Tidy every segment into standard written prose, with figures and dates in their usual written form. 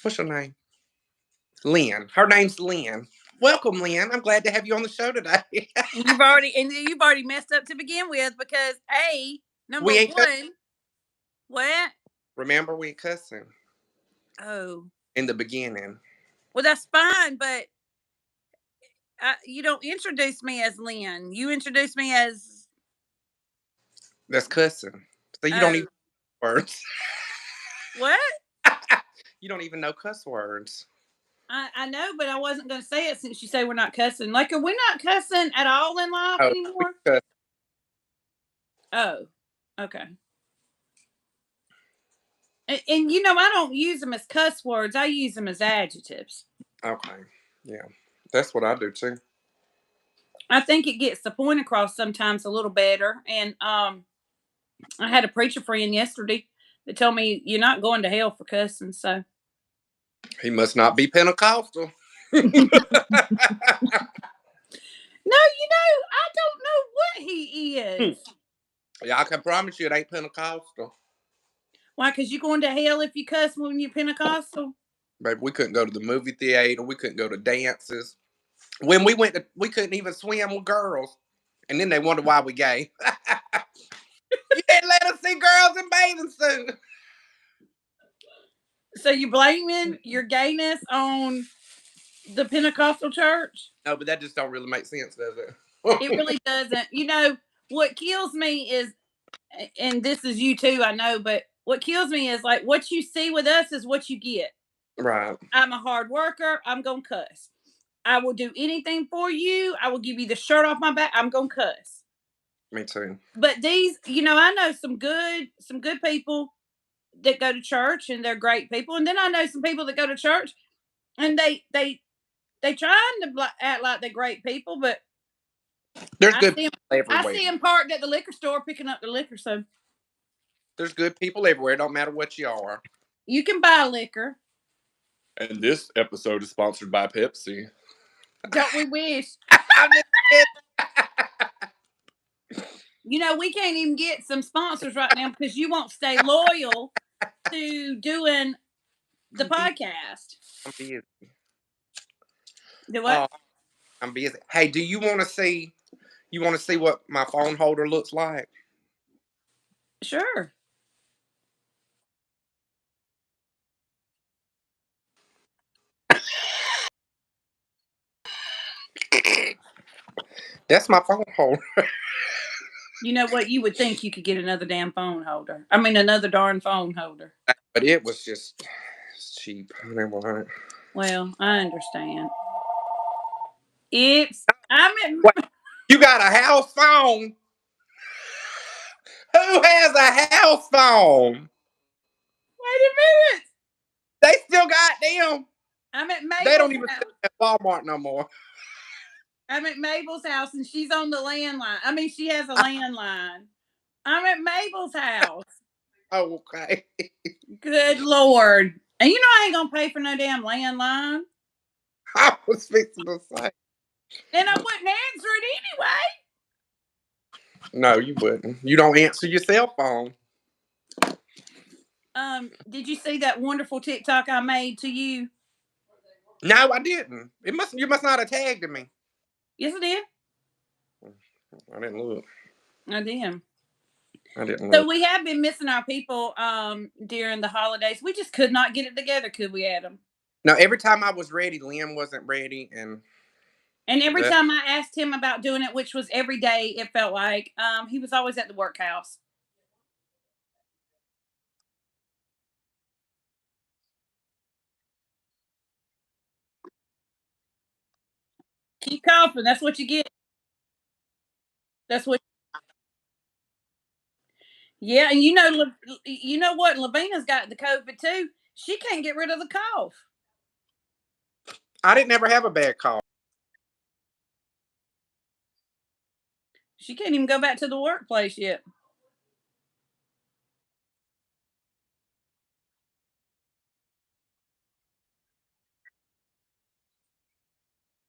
What's your name? Lynn. Her name's Lynn. Welcome, Lynn. I'm glad to have you on the show today. You've already messed up to begin with because number We ain't one, what? Remember, we cussing Oh, in the beginning. well, that's fine, but you don't introduce me as Lynn. You introduce me as That's cussing. So you don't even know words. what? You don't even know cuss words. I know, but I wasn't going to say it since you say we're not cussing. Like, are we not cussing at all in life Oh, anymore? cuss. Oh, okay. And you know, I don't use them as cuss words. I use them as adjectives. Okay. Yeah. That's what I do too. I think it gets the point across sometimes a little better. And I had a preacher friend yesterday that told me you're not going to hell for cussing. So He must not be Pentecostal. no, you know, I don't know what he is. Yeah, I can promise you it ain't Pentecostal. Why? Because you're going to hell if you cuss when you're Pentecostal? Baby, we couldn't go to the movie theater. We couldn't go to dances. When we went to, we couldn't even swim with girls. And then they wonder why we gay. You didn't let us see girls in bathing suits. So you blaming your gayness on the Pentecostal church? No, but that just don't really make sense, does it? It really doesn't. You know, what kills me is, and this is you too, I know, but what kills me is like what you see with us is what you get. Right. I'm a hard worker. I'm going to cuss. I will do anything for you. I will give you the shirt off my back. I'm going to cuss. Me too. But these, you know, I know some good people that go to church and they're great people. And then I know some people that go to church and they trying to act like they're great people, but there's good people everywhere. I see them parked at the liquor store picking up the liquor. So there's good people everywhere. It don't matter what you are. You can buy liquor. And this episode is sponsored by Pepsi. Don't we wish? You know, we can't even get some sponsors right now because you won't stay loyal to doing the podcast. I'm busy. Do what? I'm busy. Hey, do you want to see? You want to see what my phone holder looks like? Sure. That's my phone holder. You know what? You would think you could get another damn phone holder. I mean, another darn phone holder. But it was just cheap. I didn't want it. Well, I understand. You got a house phone? Who has a house phone? Wait a minute. They still got them. I'm at Mabel's. They don't even sell at Walmart no more. I'm at Mabel's house and she's on the landline. I mean, she has a landline. I'm at Mabel's house. Oh, okay. Good Lord. And you know I ain't going to pay for no damn landline. I was fixing to say. And I wouldn't answer it anyway. No, you wouldn't. You don't answer your cell phone. Did you see that wonderful TikTok I made to you? No, I didn't. You must not have tagged me. Yes, I did. I didn't look. I did. I didn't look. So we have been missing our people during the holidays. We just could not get it together, could we, Adam? No, every time I was ready, Liam wasn't ready, and every time I asked him about doing it, which was every day, it felt like, he was always at the workhouse. Keep coughing. That's what you get. That's what. Yeah, and you know what? Lavina's got the COVID too. She can't get rid of the cough. I didn't ever have a bad cough. She can't even go back to the workplace yet.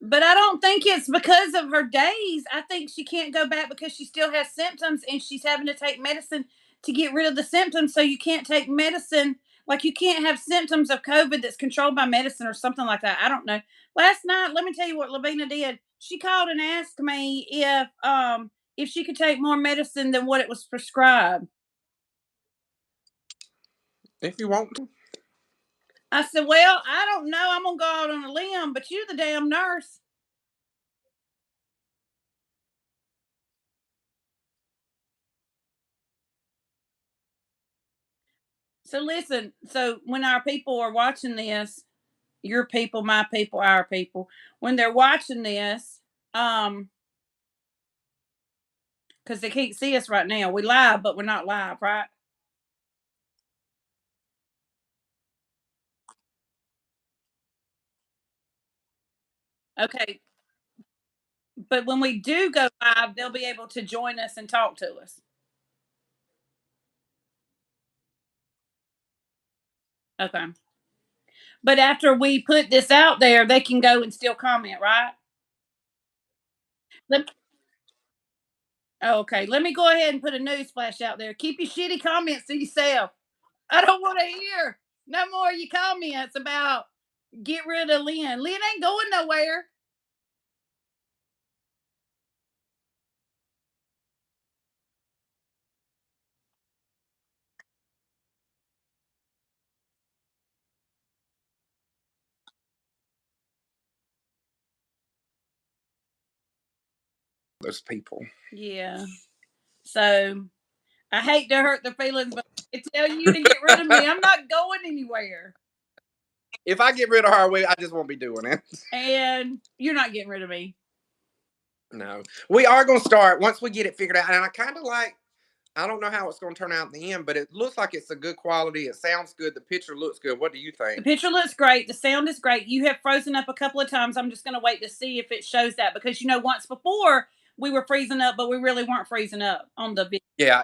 But I don't think it's because of her days. I think she can't go back because she still has symptoms and she's having to take medicine to get rid of the symptoms. So you can't take medicine. like you can't have symptoms of COVID that's controlled by medicine or something like that. I don't know. Last night, let me tell you what Lavina did. She called and asked me if she could take more medicine than what it was prescribed. If you want to. I said, "Well, I don't know. I'm gonna go out on a limb, but you're the damn nurse." So listen. So when our people are watching this, your people, my people, our people, when they're watching this, um, because they can't see us right now. We live, but we're not live, right? Okay. But when we do go live, they'll be able to join us and talk to us. Okay. But after we put this out there, they can go and still comment, right? Let, oh, okay. Let me go ahead and put a news flash out there. Keep your shitty comments to yourself. I don't want to hear no more of your comments about get rid of Lynn. Lynn ain't going nowhere. Those people. Yeah. So I hate to hurt their feelings, but I tell you to get rid of me. I'm not going anywhere. If I get rid of her, I just won't be doing it. And you're not getting rid of me. No, we are going to start once we get it figured out. And I kind of like. I don't know how it's going to turn out in the end, but it looks like it's a good quality. It sounds good. The picture looks good. What do you The think? picture looks great. The sound is great. You have frozen up a couple of times. I'm just going to wait to see if it shows that because once before we were freezing up, but we really weren't freezing up on the video. Yeah,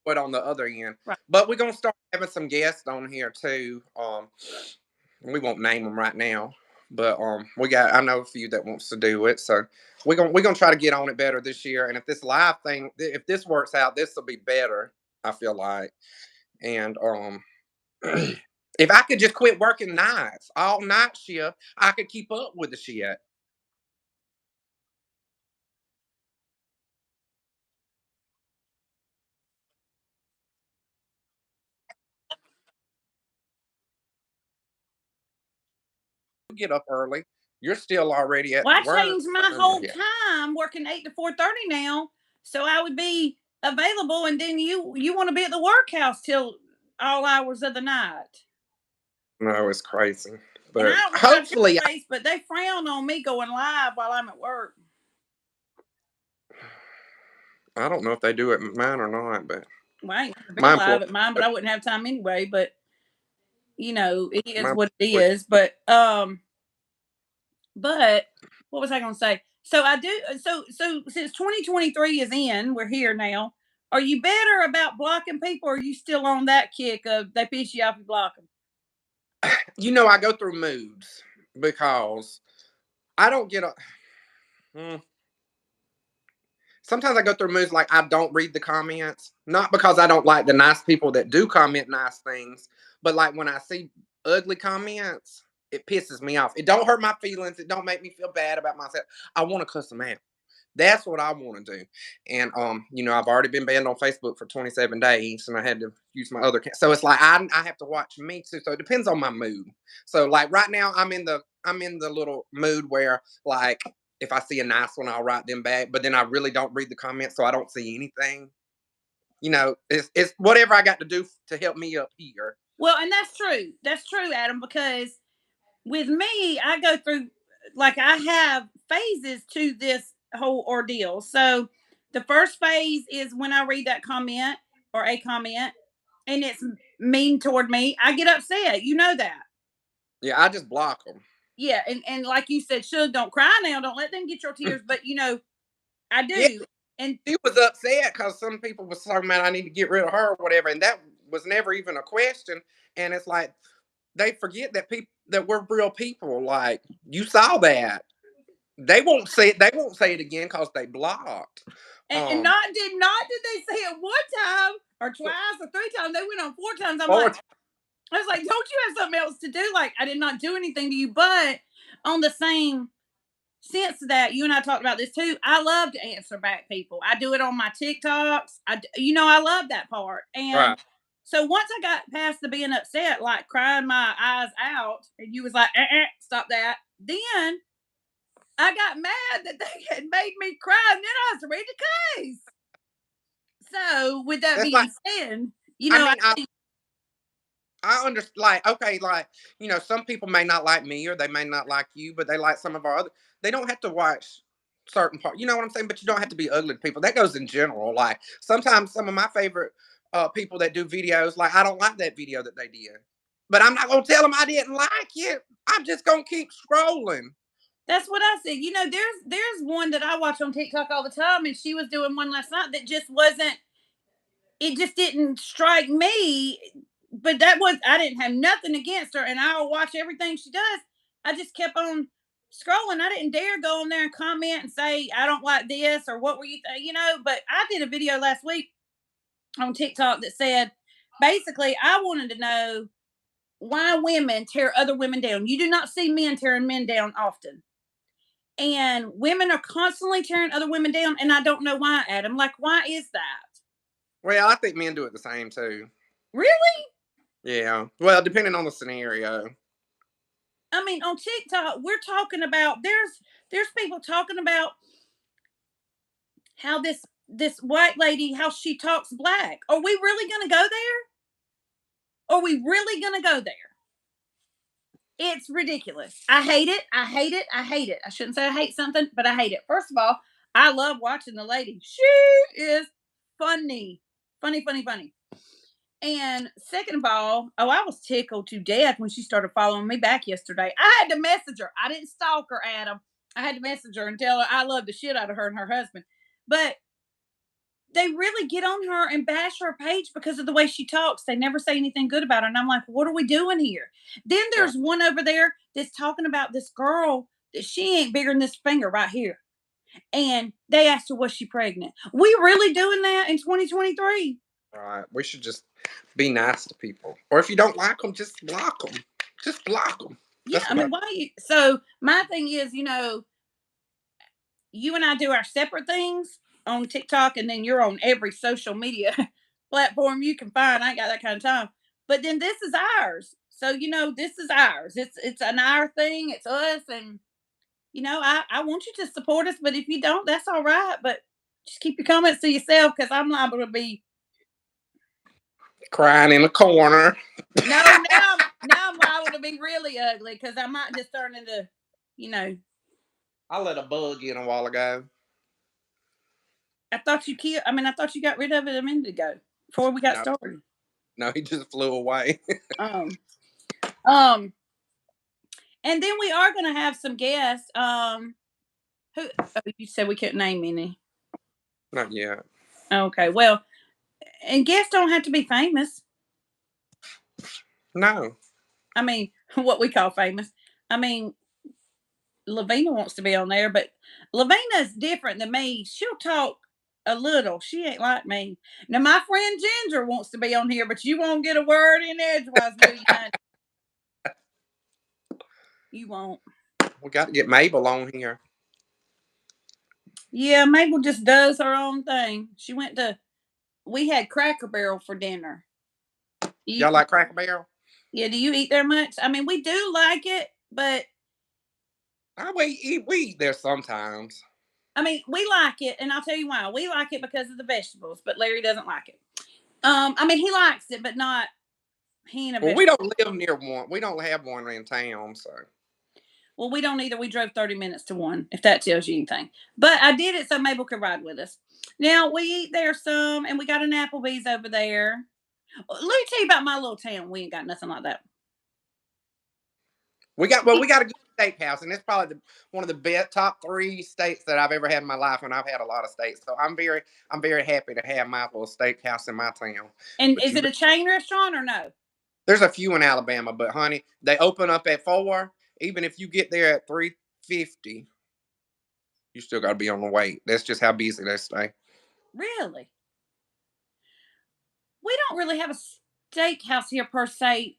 but on the other end. Right. But we're gonna start having some guests on here too. We won't name them right now, but we got. I know a few that wants to do it, so we're gonna try to get on it better this year. And if this live thing, if this works out, this will be better. I feel like, and if I could just quit working nights, all night shift, I could keep up with the shit. Get up early. You're still already at Well, I work. changed my So, whole yeah. time working 8 to 4:30 now, so I would be available. And then you want to be at the workhouse till all hours of the night. No, it's crazy. And I But don't know about your hopefully, place, but they frown on me going live while I'm at work. I don't know if they do it at mine or not, but Well, I ain't never been my live employer, at mine, but I wouldn't have time anyway. But it is my what it employer, is. But what was I going to say? So I do. So since 2023 is in, we're here now. Are you better about blocking people, or are you still on that kick of they piss you off, you block them? I go through moods because I don't get a. Hmm, Sometimes I go through moods like I don't read the comments, not because I don't like the nice people that do comment nice things, but like when I see ugly comments, it pisses me off. It don't hurt my feelings. It don't make me feel bad about myself. I want to cuss them out. That's what I want to do. And I've already been banned on Facebook for 27 days, and I had to use my other. So it's like I have to watch me too. So it depends on my mood. So like right now, I'm in the little mood where like if I see a nice one, I'll write them back. But then I really don't read the comments, so I don't see anything. It's whatever I got to do to help me up here. Well, and that's true. That's true, Adam, because with me, I go through like I have phases to this whole ordeal. So the first phase is when I read that comment or a comment and it's mean toward me, I get upset. You know that. Yeah, I just block them. Yeah, and like you said, Shug, don't cry now. Don't let them get your tears. But I Yeah, do. And she was upset because some people was talking about I need to get rid of her or whatever, and that was never even a question. And it's like they forget that people that we're real people. Like you saw that. They won't say it. They won't say it again because they blocked. and Um, not did they say it one time or twice or three times. They went on four times. I'm or like, I was like, don't you have something else to do? Like, I did not do anything to you. But on the same sense that you and I talked about this too, I love to answer back people. I do it on my TikToks. I love that part. And Right. so once I got past the being upset, like crying my eyes out, and you was like, stop that. Then I got mad that they had made me cry, and then I was ready to case. So with that That's like, being said, I I mean, think I understand. Like, okay, like, some people may not like me or they may not like you, but they like some of our other. They don't have to watch certain part. You know what I'm saying? But you don't have to be ugly to people. That goes in general. Like, sometimes some of my favorite people that do videos, like, I don't like that video that they did, but I'm not gonna tell them I didn't like it. I'm just gonna keep scrolling. that's what I said. There's one that I watch on TikTok all the time, and she was doing one last night that just wasn't. It just didn't strike me. But that was I didn't have nothing against her, and I'll watch everything she does. I just kept on scrolling. I didn't dare go on there and comment and say I don't like this or what were you But I did a video last week on TikTok that said basically I wanted to know why women tear other women down. You do not see men tearing men down often. And women are constantly tearing other women down, and I don't know why, Adam. Like, why is that? Well, I think men do it the same too. Really? Yeah. Well, depending on the scenario. I mean, on TikTok, we're talking about there's people talking about how this white lady, how she talks black. Are we really gonna go there? Are we really gonna go there? It's ridiculous. I hate it. I hate it. I hate it. I shouldn't say I hate something, but I hate it. First of all, I love watching the lady. She is funny. Funny, funny, funny. And second of all, I was tickled to death when she started following me back yesterday. I had to message her. I didn't stalk her, Adam. I had to message her and tell her I love the shit out of her and her husband. But they really get on her and bash her page because of the way she talks. They never say anything good about her. And I'm like, what are we doing here? Then Right. there's one over there that's talking about this girl that she ain't bigger than this finger right here. And they asked her, was she pregnant? We really doing that in 2023? Right. We should just be nice to people. Or if you don't like them, just block them. Just block them. Yeah, That's I what I. mean, why you so my thing is, you and I do our separate things on TikTok, and then you're on every social media platform you can find. I ain't got that kind of time. But then this is ours. So, this is ours. It's an our thing. It's us. And, I want you to support us, but if you don't, that's all right. But just keep your comments to yourself because I'm liable to be Crying in the corner. no, now I'm liable to be really ugly because I might just turn into, you know, I let a bug in a while ago. I thought you got rid of it a minute ago before we got No, started. no, he just flew away. Um, um, and then we are going to have some guests. Who you said we couldn't name any? Not yet. Okay, well, and guests don't have to be famous. No. I mean, what we call famous. I mean, Lavina wants to be on there, but Lavina's different than me. She'll talk a little. She ain't like me. Now, my friend Ginger wants to be on here, but you won't get a word in edgewise, will you, honey? You won't. We got to get Mabel on here. Yeah, Mabel just does her own thing. We had Cracker Barrel for dinner. You, Y'all like Cracker Barrel? yeah, do you eat there much? I mean, we do like it, but We eat there sometimes. I mean, we like it, and I'll tell you why. We like it because of the vegetables, but Larry doesn't like it. I mean, he likes it, but not he ain't a Well, we vegetable. don't live near one. We don't have one in town, so. Well, we don't either. We drove 30 minutes to one, if that tells you anything. But I did it so Mabel could ride with us. Now we eat there some, and we got an Applebee's over there. Let me tell you about my little town. We ain't got nothing like that. We got a good steakhouse, and it's probably one of the best top three steaks that I've ever had in my life, and I've had a lot of steaks. So I'm very happy to have my little steakhouse in my town. And But is it a chain restaurant or no? there's a few in Alabama, but honey, they open up at 4. Even if you get there at 3:50, you still got to be on the wait. That's just how busy they stay. Really? We don't really have a steakhouse here per se.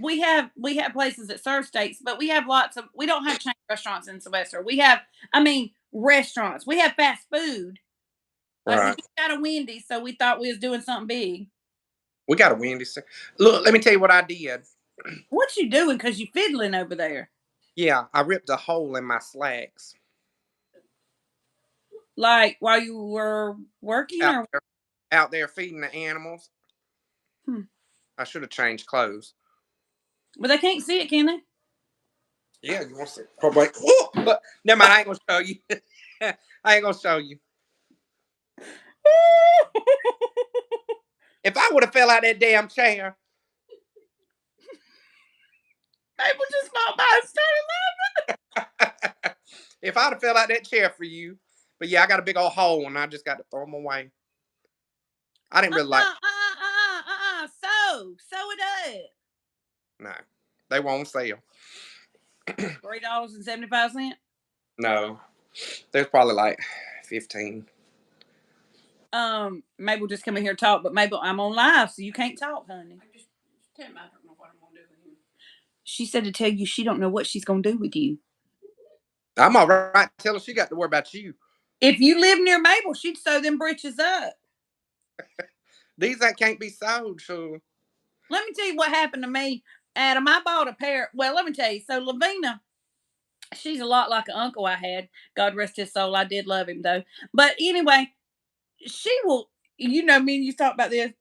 we have places that serve steaks, but we have lots of we don't have chain restaurants in Sylvester. We have I mean restaurants. We have fast food. Like we Right. just got a Wendy's, so we thought we was doing something big. We got a Wendy's. Look, let me tell you what I did. What you doing? Cause you fiddling over there. Yeah, I ripped a hole in my slacks Like while you were working out or there, out there feeding the animals. hmm. I should have changed clothes. But they can't see it, can they? Yeah, you want to see? Probably. Whoa, but never mind. I ain't gonna show you. I ain't gonna show you. If I would have fell out that damn chair, People just walked by and if I'd have fell out that chair for you, but yeah, I got a big old hole and I just got to throw them away. I didn't really like. So it does. No, they won't sell. $3.75. No, there's probably like 15. Mabel just come in here to talk, but Mabel, I'm on live, so you can't talk, honey. Just tell me I don't know what I'm gonna do with you. She said to tell you she don't know what she's gonna do with you. I'm all right. Tell her she got to worry about you. If you live near Mabel, she'd sew them britches up. These that can't be sold, so Let me tell you what happened to me, Adam. I bought a pair. Well, let me tell you. So Lavina, she's a lot like an uncle I had. God rest his soul. I did love him though. But anyway, she will. You know me and you talk about this.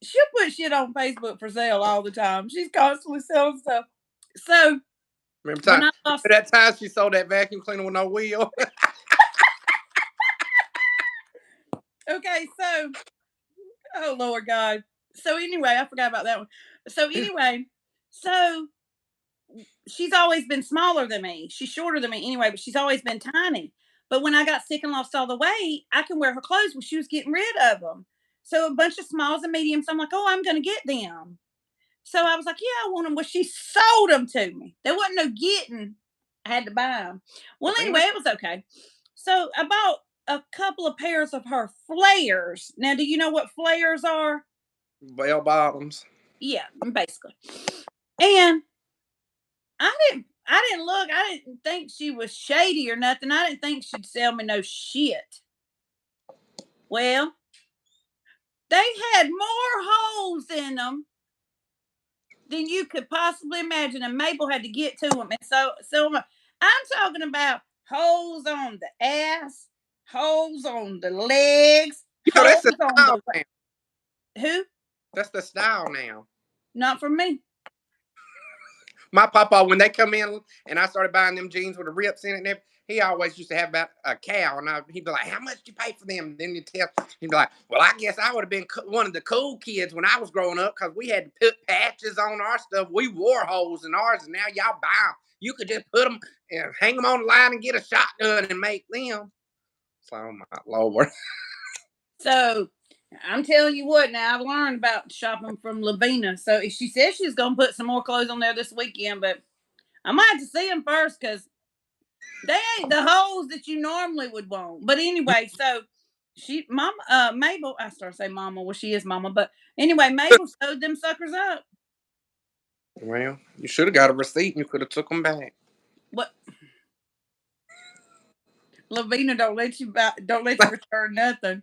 She'll put shit on Facebook for sale all the time. She's constantly selling stuff. So remember when time. I lost, Remember that time she sold that vacuum cleaner with no wheel. okay, so oh Lord God. So anyway, I forgot about that one. So anyway, so she's always been smaller than me. She's shorter than me anyway, but she's always been tiny. But when I got sick and lost all the weight, I can wear her clothes. Well, she was getting rid of them. So a bunch of smalls and mediums. I'm like, oh, I'm going to get them. So I was like, yeah, I want them. Well, she sold them to me. There wasn't no getting. I had to buy them. Well, anyway, Lavina, it was okay. So I bought a couple of pairs of her flares. Now, do you know what flares are? bell bottoms. Yeah, basically. And I didn't look. I didn't think she was shady or nothing. I didn't think she'd sell me no shit. Well, they had more holes in them than you could possibly imagine, and Mabel had to get to them. And so I'm talking about holes on the ass, holes on the legs, You know holes that's the on style the now. who? That's the style now. Not for me. My papa, when they come in and I started buying them jeans with the rips in it and everything, he always used to have about a cow, and he'd be like, "How much did you pay for them?" And then you tell, he'd be like, "Well, I guess I would have been one of the cool kids when I was growing up because we had to put patches on our stuff. We wore holes in ours, and now y'all buy them. You could just put them and hang them on the line and get a shotgun and make them." So, oh my lord, So I'm telling you what. Now I've learned about shopping from Lavina. So she says she's gonna put some more clothes on there this weekend, but I might have to see them first because they ain't the holes that you normally would want. But anyway, so Mama, Mabel, I start to say Mama. Well, she is Mama, but anyway, Mabel sewed them suckers up. well, you should have got a receipt and you could have took them back. What Lavina don't let you return nothing.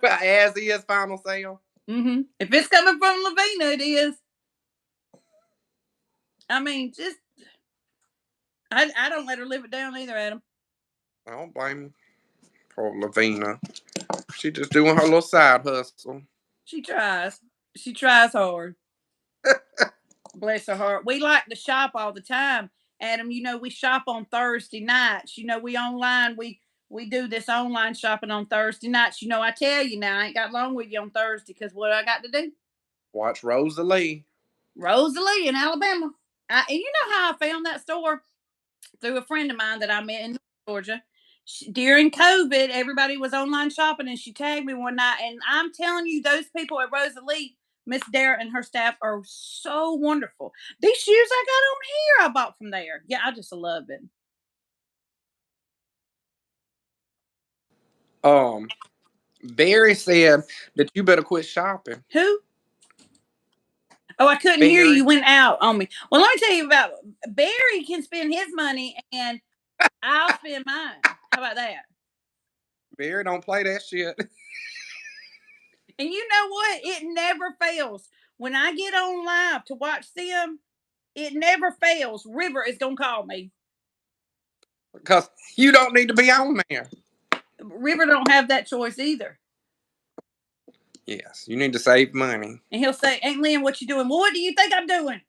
As is final sale. If it's coming from Lavina, it is. I mean, just I don't let her live it down either, Adam. I don't blame you. Poor Lavina. She just doing her little side hustle. She tries. She tries hard. Bless her heart. We like to shop all the time, Adam. You know, we shop on Thursday nights. You know, we do this online shopping on Thursday nights. You know, I tell you now, I ain't got long with you on Thursday because what I got to do? Watch Rosalie. Rosalie in Alabama. And you know how I found that store? Through a friend of mine that I met in Georgia. During COVID, everybody was online shopping, and she tagged me one night. And I'm telling you, those people at Rosalie, Miss Dara and her staff are so wonderful. These shoes I got on here, I bought from there. Yeah, I just love it. Um, Barry said that you better quit shopping. Who? Oh, I couldn't hear you. Barry. You went out on me. Well, let me tell you about Barry can spend his money and I'll spend mine. How about that? Barry don't play that shit. And you know what? It never fails. When I get on live to watch them, it never fails. River is gonna call me. Because you don't need to be on there. River don't have that choice either. Yes, you need to save money. And he'll say, "Aunt Lynn, what you doing? Well, what do you think I'm doing?"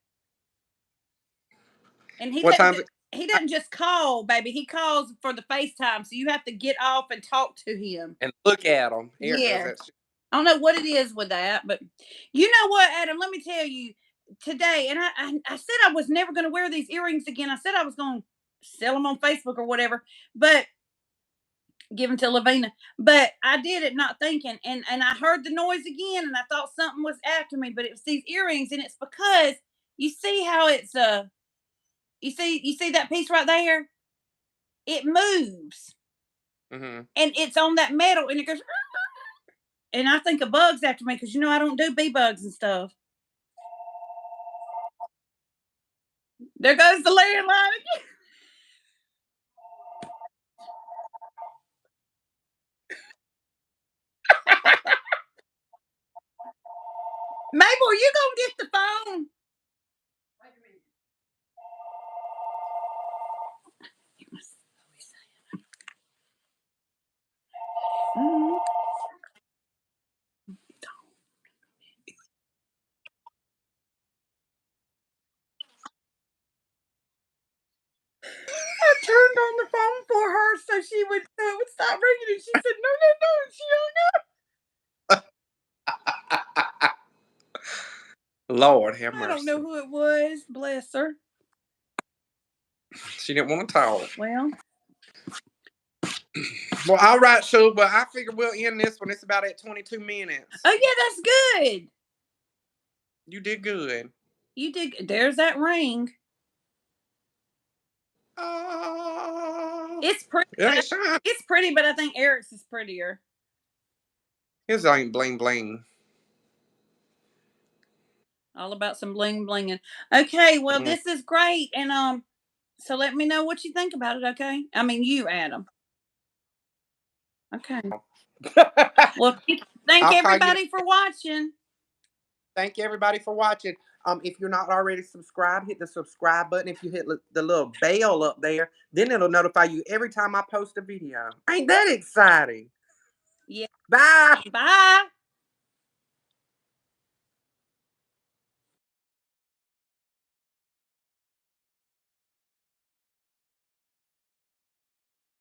And What time's it? he doesn't just call, baby. He calls for the FaceTime, so you have to get off and talk to him. And look at him. Eric does Yeah. that shit. I don't know what it is with that, but you know what, Adam? Let me tell you today. And I said I was never going to wear these earrings again. I said I was going to sell them on Facebook or whatever, but give them to Lavina. But I did it not thinking, and I heard the noise again, and I thought something was after me, but it was these earrings, and it's because you see how it's you see that piece right there? It moves, Mm-hmm. and it's on that metal, and it goes. And I think of bugs after me because you know I don't do bee bugs and stuff. There goes the landline again. Mabel, you gonna get the phone? Mhm. I turned on the phone for her so it would stop ringing, and she said, "No, no, no," and she hung up. Lord have I don't know mercy. who it was. Bless her. She didn't want to talk. Well, Well, all right, Shug, but I figure we'll end this one. It's about at 22 minutes. oh yeah, that's good. You did good. You did. There's that ring. Oh, It's pretty, it but ain't shine. it's pretty, but I think Eric's is prettier. His ain't bling bling. All about some bling blinging. Okay, well, Mm. this is great, and so let me know what you think about it. Okay, I mean you, Adam. Okay. Well, thank I'll call you. everybody for watching. Thank you, everybody, for watching. If you're not already subscribed, hit the subscribe button. If you hit the little bell up there, then it'll notify you every time I post a video. Ain't that exciting? Yeah. Bye. Bye.